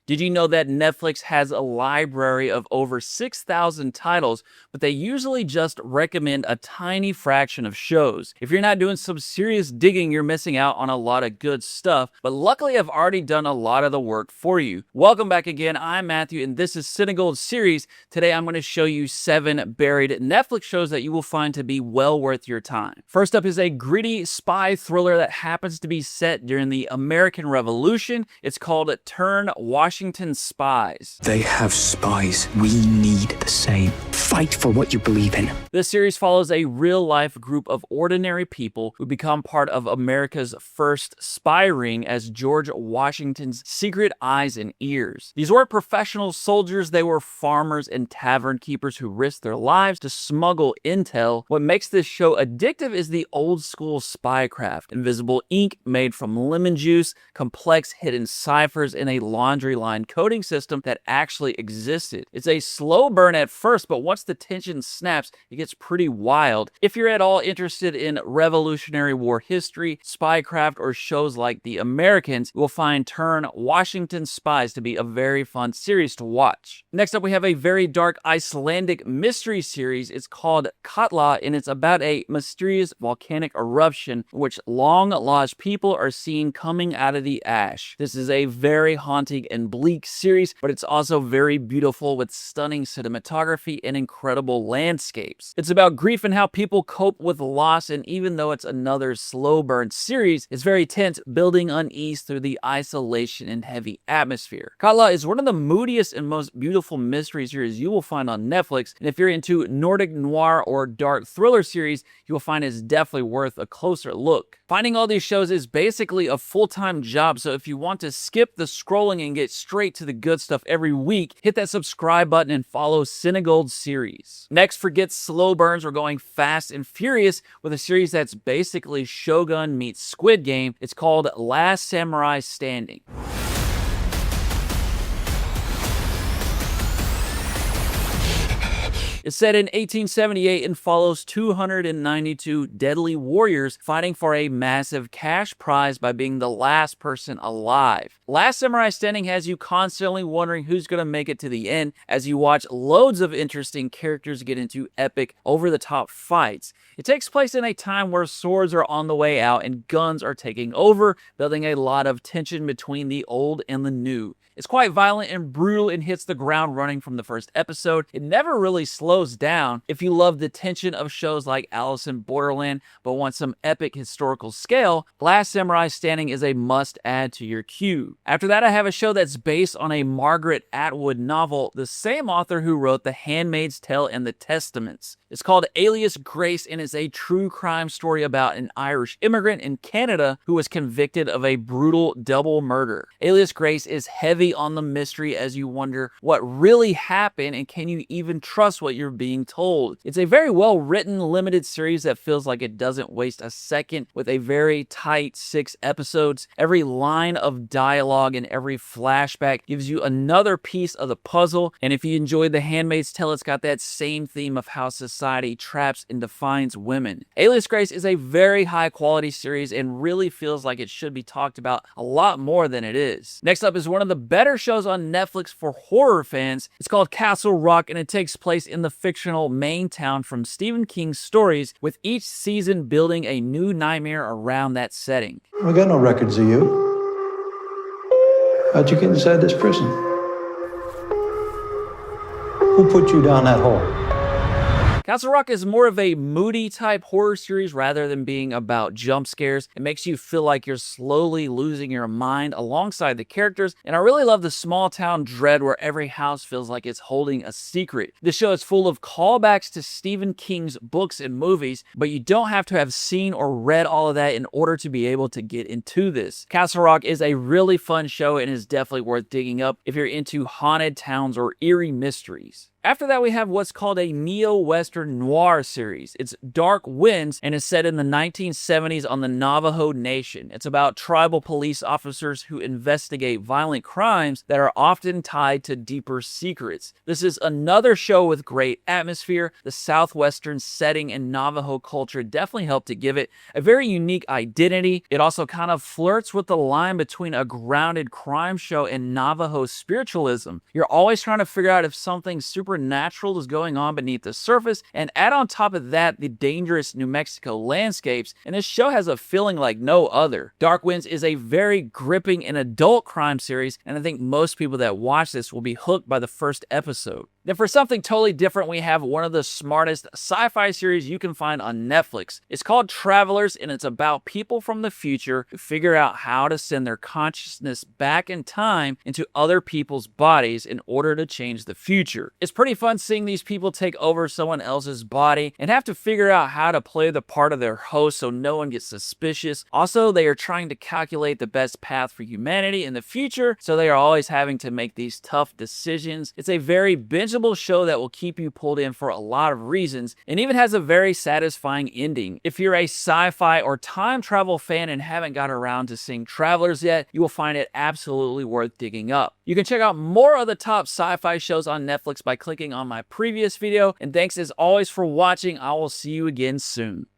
Did you know that Netflix has a library of over 6,000 titles, but they usually just recommend a tiny fraction of shows? If you're not doing some serious digging, you're missing out on a lot of good stuff, but luckily I've already done a lot of the work for you. Welcome back again, I'm Matthew, and this is CineGold series. Today I'm going to show you 7 buried Netflix shows that you will find to be well worth your time. First up is a gritty spy thriller that happens to be set during the American Revolution. It's called Turn Washington Spies. They have spies. We need the same. Fight for what you believe in. This series follows a real-life group of ordinary people who become part of America's first spy ring as George Washington's secret eyes and ears. These weren't professional soldiers, they were farmers and tavern keepers who risked their lives to smuggle intel. What makes this show addictive is the old-school spycraft. Invisible ink made from lemon juice, complex hidden ciphers, and a laundry line coding system that actually existed. It's a slow burn at first, but once the tension snaps, it gets pretty wild. If you're at all interested in Revolutionary War history, spycraft, or shows like The Americans, you will find Turn Washington Spies to be a very fun series to watch. Next up, we have a very dark Icelandic mystery series. It's called Katla, and it's about a mysterious volcanic eruption in which long-lost people are seen coming out of the ash. This is a very haunting and bleak series, but it's also very beautiful with stunning cinematography and incredible landscapes. It's about grief and how people cope with loss, and even though it's another slow burn series, it's very tense, building unease through the isolation and heavy atmosphere. Katla is one of the moodiest and most beautiful mystery series you will find on Netflix, and if you're into Nordic noir or dark thriller series, you will find it's definitely worth a closer look. Finding all these shows is basically a full-time job, so if you want to skip the scrolling and get straight to the good stuff every week, hit that subscribe button and follow CineGold series. Next, forget slow burns. We're going fast and furious with a series that's basically Shogun meets Squid Game. It's called Last Samurai Standing. It's set in 1878 and follows 292 deadly warriors fighting for a massive cash prize by being the last person alive. Last Samurai Standing has you constantly wondering who's going to make it to the end as you watch loads of interesting characters get into epic, over-the-top fights. It takes place in a time where swords are on the way out and guns are taking over, building a lot of tension between the old and the new. It's quite violent and brutal and hits the ground running from the first episode. It never really slows down. If you love the tension of shows like Alice in Borderland but want some epic historical scale, Last Samurai Standing is a must-add to your queue. After that, I have a show that's based on a Margaret Atwood novel, the same author who wrote The Handmaid's Tale and The Testaments. It's called Alias Grace, and it's a true crime story about an Irish immigrant in Canada who was convicted of a brutal double murder. Alias Grace is heavy on the mystery as you wonder what really happened and can you even trust what you're being told. It's a very well written limited series that feels like it doesn't waste a second with a very tight 6 episodes. Every line of dialogue and every flashback gives you another piece of the puzzle, and if you enjoyed The Handmaid's Tale, it's got that same theme of how society traps and defines women. Alias Grace is a very high quality series and really feels like it should be talked about a lot more than it is. Next up is one of the better shows on Netflix for horror fans. It's called Castle Rock, and it takes place in the fictional Maine town from Stephen King's stories, with each season building a new nightmare around that setting. We got no records of you. How'd you get inside this prison? Who put you down that hole? Castle Rock is more of a moody type horror series rather than being about jump scares. It makes you feel like you're slowly losing your mind alongside the characters, and I really love the small town dread where every house feels like it's holding a secret. This show is full of callbacks to Stephen King's books and movies, but you don't have to have seen or read all of that in order to be able to get into this. Castle Rock is a really fun show and is definitely worth digging up if you're into haunted towns or eerie mysteries. After that, we have what's called a neo-western noir series. It's Dark Winds and is set in the 1970s on the Navajo Nation. It's about tribal police officers who investigate violent crimes that are often tied to deeper secrets. This is another show with great atmosphere. The southwestern setting and Navajo culture definitely helped to give it a very unique identity. It also kind of flirts with the line between a grounded crime show and Navajo spiritualism. You're always trying to figure out if something supernatural is going on beneath the surface, and add on top of that the dangerous New Mexico landscapes, and this show has a feeling like no other. Dark Winds is a very gripping and adult crime series, and I think most people that watch this will be hooked by the first episode. Then for something totally different, we have one of the smartest sci-fi series you can find on Netflix. It's called Travelers, and it's about people from the future who figure out how to send their consciousness back in time into other people's bodies in order to change the future. It's pretty fun seeing these people take over someone else's body and have to figure out how to play the part of their host so no one gets suspicious. Also, they are trying to calculate the best path for humanity in the future, so they are always having to make these tough decisions. It's a very bingeable show that will keep you pulled in for a lot of reasons, and even has a very satisfying ending. If you're a sci-fi or time travel fan and haven't got around to seeing Travelers yet, you will find it absolutely worth digging up. You can check out more of the top sci-fi shows on Netflix by clicking on my previous video, and thanks as always for watching. I will see you again soon.